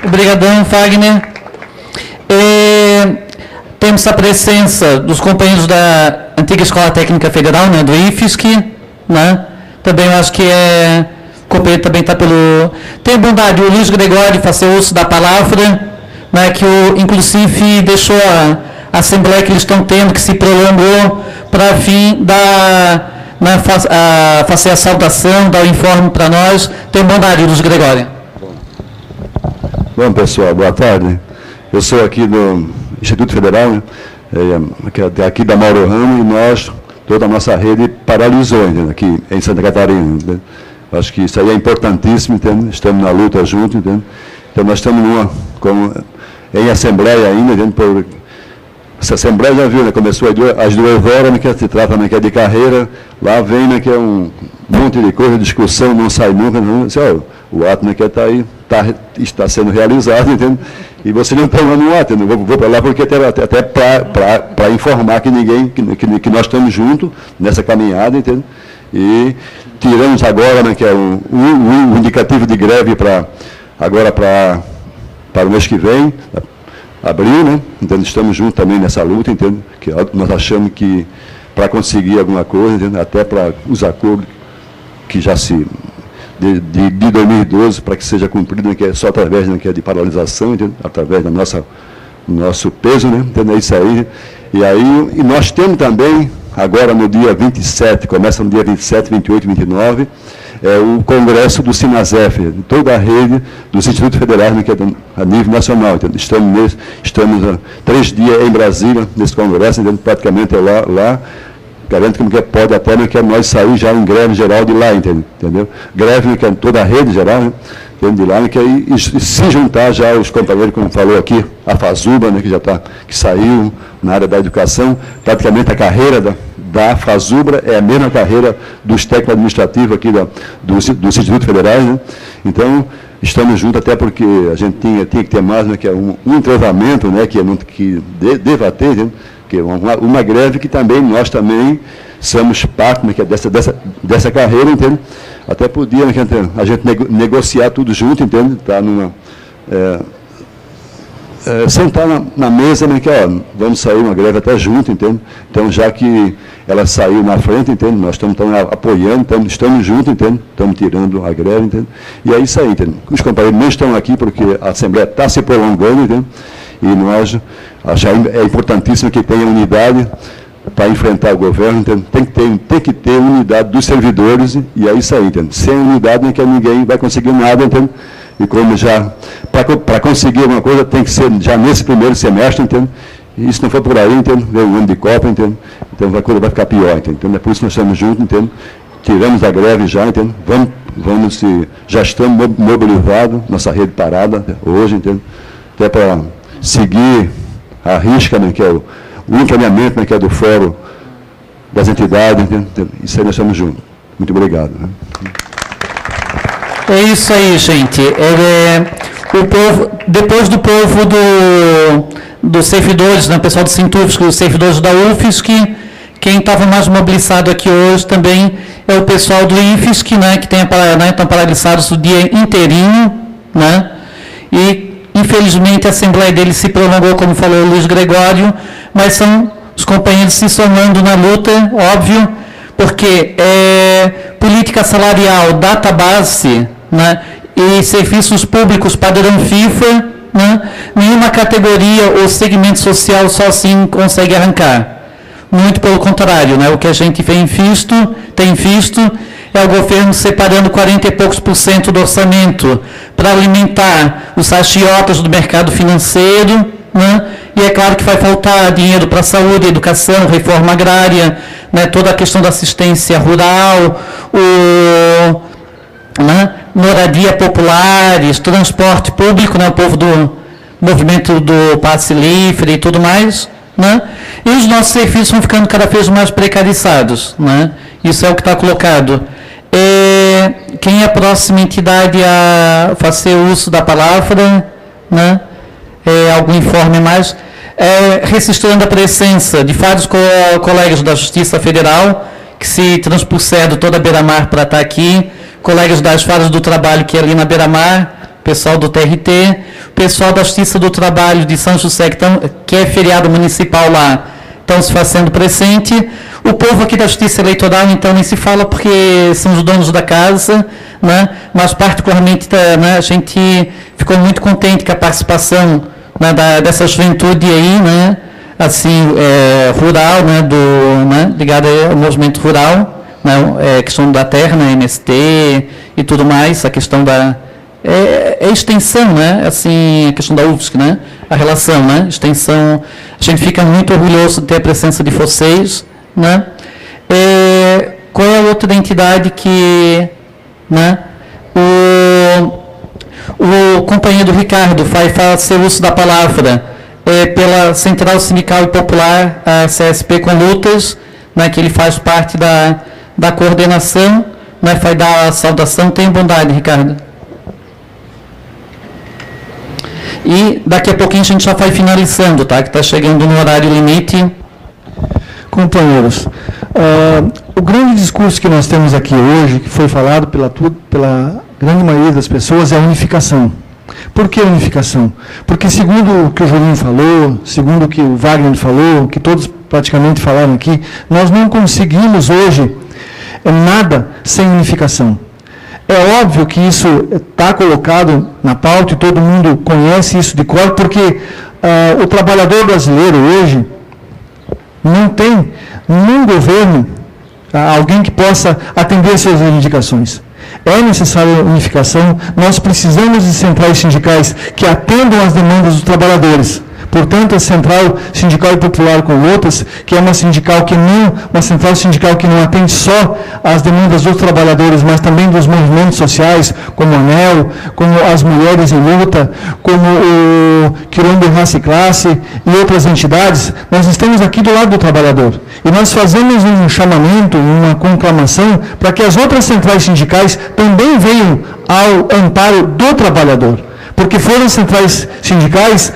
Obrigadão, Fagner. Temos a presença dos companheiros da antiga Escola Técnica Federal, né, do IFSC, né? Também eu acho que o companheiro também está pelo... Tem a bondade, o Luiz Gregório de fazer uso da palavra, né, que inclusive deixou a assembleia que eles estão tendo, que se prolongou para fim fazer a saudação, dar o informe para nós. Tem a bondade, Luiz Gregório. Bom, pessoal, boa tarde. Eu sou aqui do Instituto Federal, né? Aqui da Mauro Ramos, e nós, toda a nossa rede paralisou, entende? Aqui em Santa Catarina. Entende? Acho que isso aí é importantíssimo, entende? Estamos na luta juntos, entende? Então, nós estamos em assembleia ainda, essa assembleia já viu, né, começou às 2h, né, que se trata, né, que é de carreira, lá vem, né, que é um monte de coisa, discussão, não sai nunca, não, o ato, né, que está aí, está sendo realizado, entende? E você não põe lá no ato, eu vou para lá porque até para informar que que nós estamos juntos nessa caminhada, entende? E tiramos agora, né, que é um indicativo de greve agora para o mês que vem, abril, né? Então, estamos juntos também nessa luta, entende? Que nós achamos que para conseguir alguma coisa, entende? Até para os acordos que já de 2012, para que seja cumprido, né? Que é só através, né, que é de paralisação, entende? Através do nosso peso, né? Entende? É isso aí. E nós temos também, agora no dia 27, começa no dia 27, 28 e 29, o congresso do Sinasef, toda a rede dos institutos federais, né, que é a nível nacional. Então, estamos há 3 dias em Brasília, nesse congresso, então, praticamente lá, garanto que pode até, né, que nós sair já em greve geral de lá, entendeu? Greve, né, que é toda a rede geral, né, de lá, né, que aí, e se juntar já os companheiros, como falou aqui, a FASUBA, né, que saiu na área da educação, praticamente a carreira da FASUBRA é a mesma carreira dos técnicos administrativos aqui dos institutos federais, né? Então, estamos juntos até porque a gente tinha que ter mais, né, que é um entrosamento, né, que deva ter, né, que é uma greve que também, nós também somos parte, né, que é dessa carreira, entende? Até podia, né, a gente negociar tudo junto, entende? Tá sentar na mesa, né, que vamos sair uma greve até junto, entende? Então, já que ela saiu na frente, entende? Nós estamos apoiando, estamos juntos, entende? Estamos tirando a greve, entende? E é isso aí, entende? Os companheiros não estão aqui porque a Assembleia está se prolongando, entende? E nós achamos importantíssimo que tenha unidade para enfrentar o governo, entende? Tem que ter unidade dos servidores, e é isso aí, entende? Sem unidade, né, que ninguém vai conseguir nada, entende? E como já, para conseguir alguma coisa, tem que ser já nesse primeiro semestre, entende? E se não for por aí, entende? Vem o ano de Copa, entende? Então a coisa vai ficar pior, entende? Então, é por isso que nós estamos juntos, entende? Tiramos a greve já, entende? Já estamos mobilizados, nossa rede parada hoje, entende? Até para seguir a risca, né, que é o encaminhamento, né, que é do Fórum das Entidades, entende? Isso aí nós estamos juntos. Muito obrigado. Né? É isso aí, gente. O povo, depois do povo dos servidores, né, o pessoal do Sintufsc, os servidores da UFSC, quem estava mais mobilizado aqui hoje também é o pessoal do IFSC, né, que estão paralisados o dia inteirinho, né, e infelizmente a assembleia deles se prolongou, como falou o Luiz Gregório, mas são os companheiros se somando na luta, óbvio, porque política salarial, database, né, e serviços públicos padrão FIFA, né, nenhuma categoria ou segmento social só assim consegue arrancar. Muito pelo contrário, né, o que a gente tem visto é o governo separando 40 e poucos % do orçamento para alimentar os agiotas do mercado financeiro, né, e é claro que vai faltar dinheiro para saúde, educação, reforma agrária, né, toda a questão da assistência rural, moradia populares, transporte público, né, o povo do movimento do passe livre e tudo mais, né, e os nossos serviços vão ficando cada vez mais precarizados, né, isso é o que está colocado. Quem é a próxima entidade a fazer uso da palavra, né, algum informe mais? Registrando a presença de vários colegas da Justiça Federal, que se transpuseram toda a Beira-Mar para estar aqui, colegas das Varas do Trabalho, que é ali na Beira-Mar, pessoal do TRT, pessoal da Justiça do Trabalho de São José, que é feriado municipal lá, estão se fazendo presente. O povo aqui da Justiça Eleitoral, então, nem se fala porque são os donos da casa, né? Mas particularmente, né, a gente ficou muito contente com a participação, né, dessa juventude aí, né, assim, rural, né, ligada ao movimento rural, né, questão da terra, né, MST e tudo mais, a questão da extensão, né, assim, a questão da UFSC, né, a relação, né, extensão. A gente fica muito orgulhoso de ter a presença de vocês, né. Qual é a outra entidade que, né, O companheiro Ricardo vai fazer uso da palavra pela Central Sindical e Popular, a CSP com Lutas, né, que ele faz parte da coordenação, né, vai dar a saudação. Tenha bondade, Ricardo. E daqui a pouquinho a gente já vai finalizando, tá? Que está chegando no horário limite. Companheiros, o grande discurso que nós temos aqui hoje, que foi falado pela grande maioria das pessoas, é a unificação. Por que unificação? Porque segundo o que o Julinho falou, segundo o que o Wagner falou, que todos praticamente falaram aqui, nós não conseguimos hoje nada sem unificação. É óbvio que isso está colocado na pauta e todo mundo conhece isso de cor, porque o trabalhador brasileiro hoje não tem nenhum governo, alguém que possa atender às suas reivindicações. É necessária unificação, nós precisamos de centrais sindicais que atendam às demandas dos trabalhadores. Portanto, a Central Sindical e Popular com Lutas, que é uma central sindical que não atende só às demandas dos trabalhadores, mas também dos movimentos sociais, como o ANEL, como as Mulheres em Luta, como o Quilombo Raça e Classe e outras entidades, nós estamos aqui do lado do trabalhador. E nós fazemos um chamamento, uma conclamação, para que as outras centrais sindicais também venham ao amparo do trabalhador. Porque foram centrais sindicais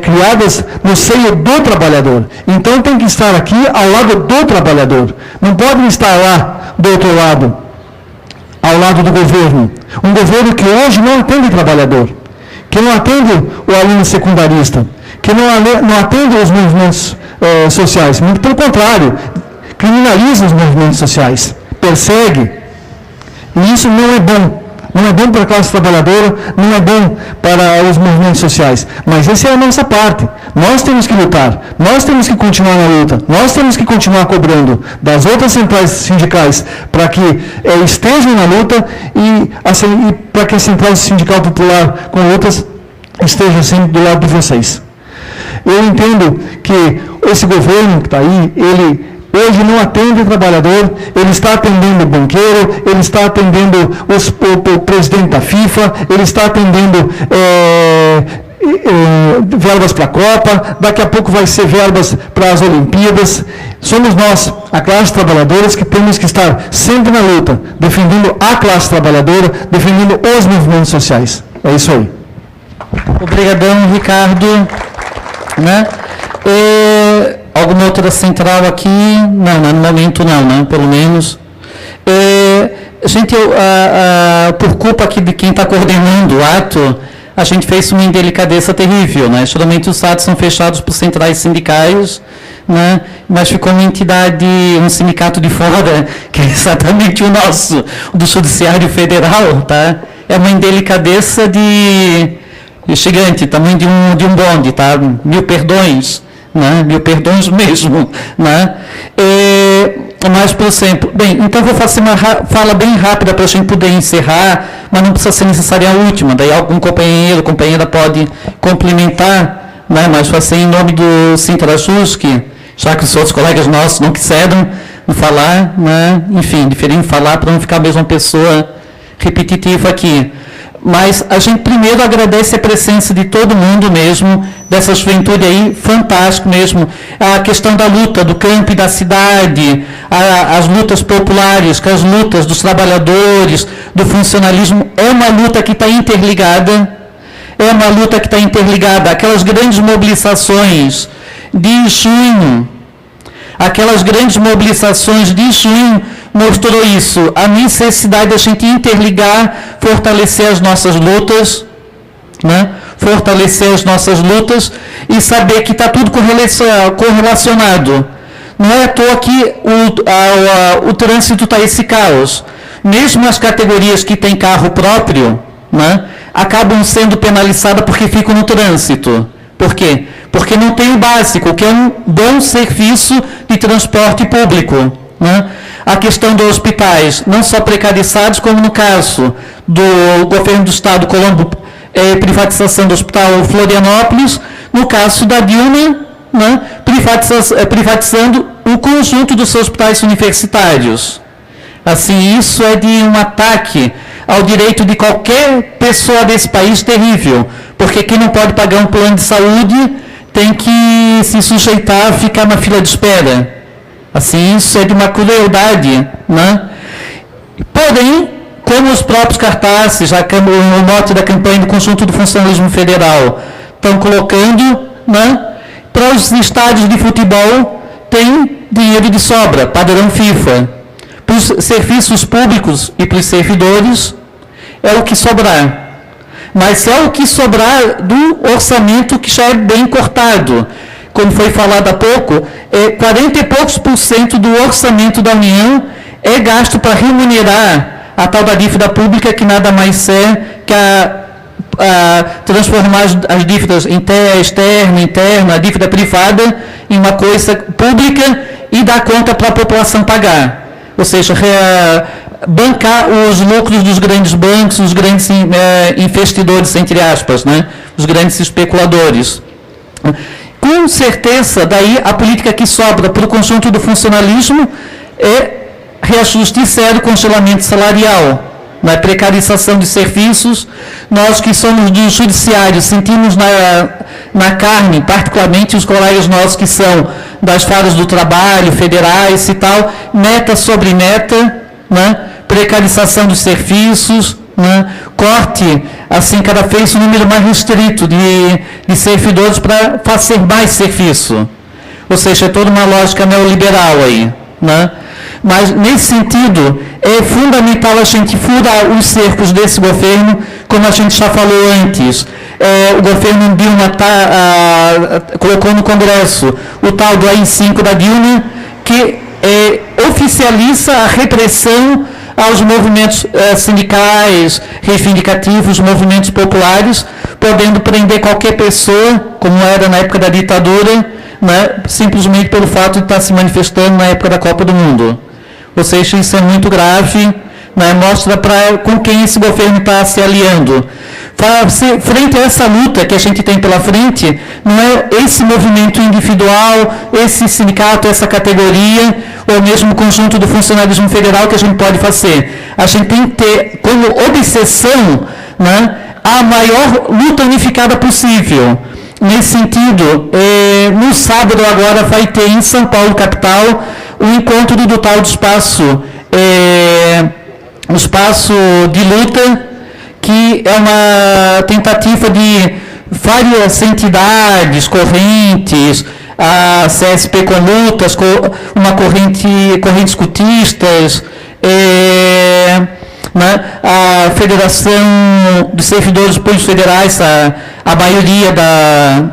criadas no seio do trabalhador. Então tem que estar aqui ao lado do trabalhador. Não podem estar lá do outro lado, ao lado do governo. Um governo que hoje não atende o trabalhador, que não atende o aluno secundarista, que não atende os movimentos sociais. Muito pelo contrário, criminaliza os movimentos sociais, persegue. E isso não é bom. Não é bom para a classe trabalhadora, não é bom para os movimentos sociais. Mas essa é a nossa parte. Nós temos que lutar, nós temos que continuar na luta, nós temos que continuar cobrando das outras centrais sindicais para que estejam na luta e para que a Central Sindical Popular com Lutas esteja sempre do lado de vocês. Eu entendo que esse governo que está aí, ele hoje não atende o trabalhador, ele está atendendo o banqueiro, ele está atendendo o presidente da FIFA, ele está atendendo verbas para a Copa, daqui a pouco vai ser verbas para as Olimpíadas. Somos nós, a classe trabalhadora, que temos que estar sempre na luta, defendendo a classe trabalhadora, defendendo os movimentos sociais. É isso aí. Obrigadão, Ricardo. Né? Alguma outra central aqui? Não, no momento não, né? Pelo menos. Gente, por culpa aqui de quem está coordenando o ato, a gente fez uma indelicadeza terrível, né? Geralmente os atos são fechados por centrais sindicais, né? Mas ficou uma entidade, um sindicato de fora, que é exatamente o nosso, do Judiciário Federal, tá? É uma indelicadeza gigante, tamanho de um bonde, tá? 1000 perdões. Né? 1000 perdões mesmo, né? Mas, por exemplo, bem, então vou fazer uma fala bem rápida para a gente poder encerrar, mas não precisa ser necessária a última, daí algum companheira pode complementar, né? Mas vai ser em nome do Sintrajusc, já que os outros colegas nossos não quiseram falar, né? Enfim, diferente falar para não ficar a mesma pessoa repetitiva aqui. Mas a gente primeiro agradece a presença de todo mundo mesmo, dessa juventude aí, fantástico mesmo. A questão da luta do campo e da cidade, as lutas populares, as lutas dos trabalhadores, do funcionalismo, é uma luta que está interligada. Aquelas grandes mobilizações de junho, mostrou isso, a necessidade de a gente interligar, fortalecer as nossas lutas, né? E saber que está tudo correlacionado. Não é à toa que o trânsito está esse caos. Mesmo as categorias que têm carro próprio, né, acabam sendo penalizadas porque ficam no trânsito. Por quê? Porque não tem o básico, que é um bom serviço de transporte público, né? A questão dos hospitais, não só precarizados, como no caso do governo do Estado, Colombo, privatização do Hospital Florianópolis, no caso da Dilma, né, privatizando o conjunto dos hospitais universitários. Assim, isso é de um ataque ao direito de qualquer pessoa desse país terrível, porque quem não pode pagar um plano de saúde tem que se sujeitar a ficar na fila de espera. Assim, isso é de uma crueldade, né? Porém, como os próprios cartazes, o mote da campanha do Conjunto do Funcionalismo Federal estão colocando, né? Para os estádios de futebol tem dinheiro de sobra, padrão FIFA. Para os serviços públicos e para os servidores é o que sobrar. Mas é o que sobrar do orçamento que já é bem cortado. Como foi falado há pouco, 40 e poucos % do orçamento da União é gasto para remunerar a tal da dívida pública, que nada mais é que transformar as dívidas externa, interna, a dívida privada em uma coisa pública e dar conta para a população pagar. Ou seja, bancar os lucros dos grandes bancos, os grandes investidores, entre aspas, né? Os grandes especuladores. Com certeza, daí a política que sobra para o conjunto do funcionalismo é reajuste zero, congelamento salarial, na precarização de serviços. Nós que somos do judiciário sentimos na carne, particularmente os colegas nossos que são das varas do trabalho, federais e tal, meta sobre meta, né? Precarização dos serviços, né? Corte, assim, cada vez um número mais restrito de servidores para fazer mais serviço. Ou seja, é toda uma lógica neoliberal aí, né? Mas, nesse sentido, é fundamental a gente furar os cercos desse governo, como a gente já falou antes. O governo Dilma colocou no Congresso o tal do AI-5 da Dilma, que oficializa a repressão aos movimentos sindicais, reivindicativos, movimentos populares, podendo prender qualquer pessoa, como era na época da ditadura, né, simplesmente pelo fato de estar se manifestando na época da Copa do Mundo. Ou seja, isso é muito grave, né, mostra com quem esse governo está se aliando. Frente a essa luta que a gente tem pela frente, não é esse movimento individual, esse sindicato, essa categoria, ou mesmo o conjunto do funcionalismo federal que a gente pode fazer. A gente tem que ter como obsessão, né, a maior luta unificada possível. Nesse sentido, no sábado agora vai ter em São Paulo, capital, o encontro do tal do espaço de luta, que é uma tentativa de várias entidades, correntes, a CSP com lutas, correntes cultistas, né, a Federação dos Servidores Públicos Federais, a maioria da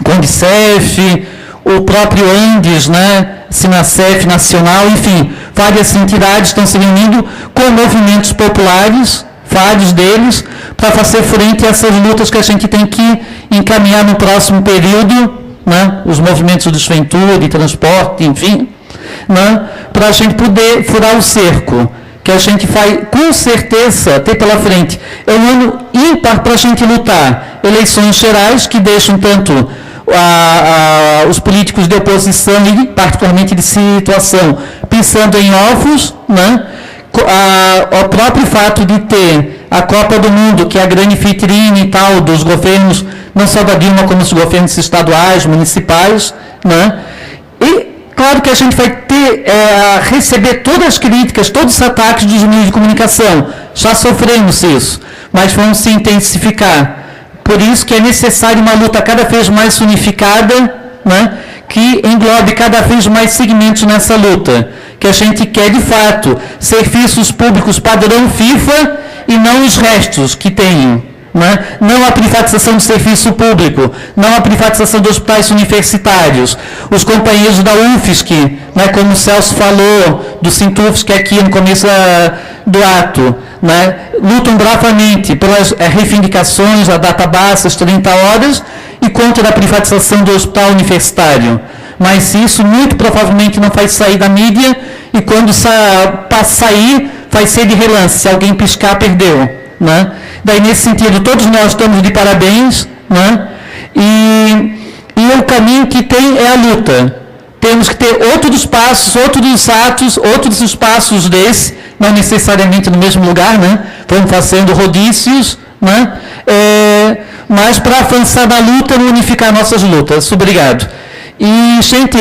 Condicef, o próprio Andes, né, Sinacef Nacional, enfim, várias entidades estão se reunindo com movimentos populares, vários deles, para fazer frente a essas lutas que a gente tem que encaminhar no próximo período, né, os movimentos de juventude, transporte, enfim, né, para a gente poder furar o cerco, que a gente vai, com certeza, ter pela frente. É um ano ímpar para a gente lutar. Eleições gerais que deixam tanto os políticos de oposição e particularmente de situação pensando em ovos, né? O próprio fato de ter a Copa do Mundo, que é a grande vitrine e tal dos governos, não só da Dilma, como os governos estaduais, municipais, né? E claro que a gente vai receber todas as críticas, todos os ataques dos meios de comunicação. Já sofremos isso, mas vamos se intensificar. Por isso que é necessário uma luta cada vez mais unificada, né, que englobe cada vez mais segmentos nessa luta. Que a gente quer, de fato, serviços públicos padrão FIFA e não os restos que tem. Né? Não a privatização do serviço público, não a privatização dos hospitais universitários. Os companheiros da UFSC, né, como o Celso falou, do Sintufsc aqui no começo do ato, né, lutam bravamente pelas reivindicações, a database, as 30 horas, e contra a privatização do hospital universitário. Mas isso muito provavelmente não vai sair da mídia, e quando sair, vai ser de relance. Se alguém piscar, perdeu. Né? Daí, nesse sentido, todos nós estamos de parabéns, né? E o caminho que tem é a luta. temos que ter outros passos, outros atos, outros espaços desse, não necessariamente no mesmo lugar, né? Vamos fazendo rodízios, né? Mas para avançar na luta e unificar nossas lutas. Obrigado. E, gente,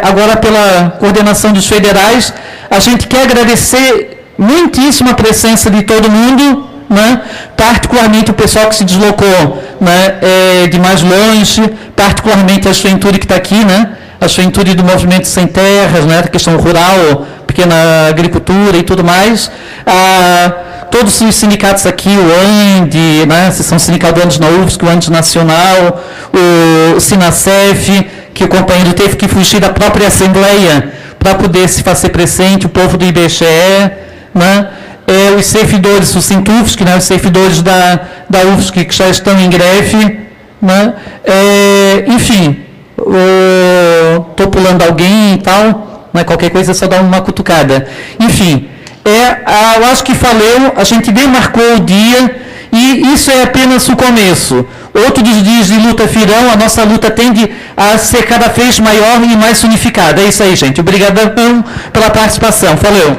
agora pela coordenação dos federais, a gente quer agradecer muitíssimo a presença de todo mundo, né? Particularmente o pessoal que se deslocou, né? De mais longe, particularmente a juventude que está aqui, né? A juventude do Movimento Sem Terras, né? A questão rural, pequena agricultura e tudo mais. Todos os sindicatos aqui, o ANDE, né? Seção Sindical do Andes na UFSC, o Andes Nacional, o Sinacef, que o companheiro teve que fugir da própria Assembleia para poder se fazer presente, o povo do IBGE, né? Os servidores do Sintufsc, né? Os servidores da UFSC que já estão em greve, né? Enfim, estou pulando alguém e tal, né? Qualquer coisa é só dar uma cutucada. Enfim, eu acho que valeu, a gente demarcou o dia e isso é apenas o começo. Outros dias de luta virão, a nossa luta tende a ser cada vez maior e mais unificada. É isso aí, gente. Obrigadão pela participação. Valeu.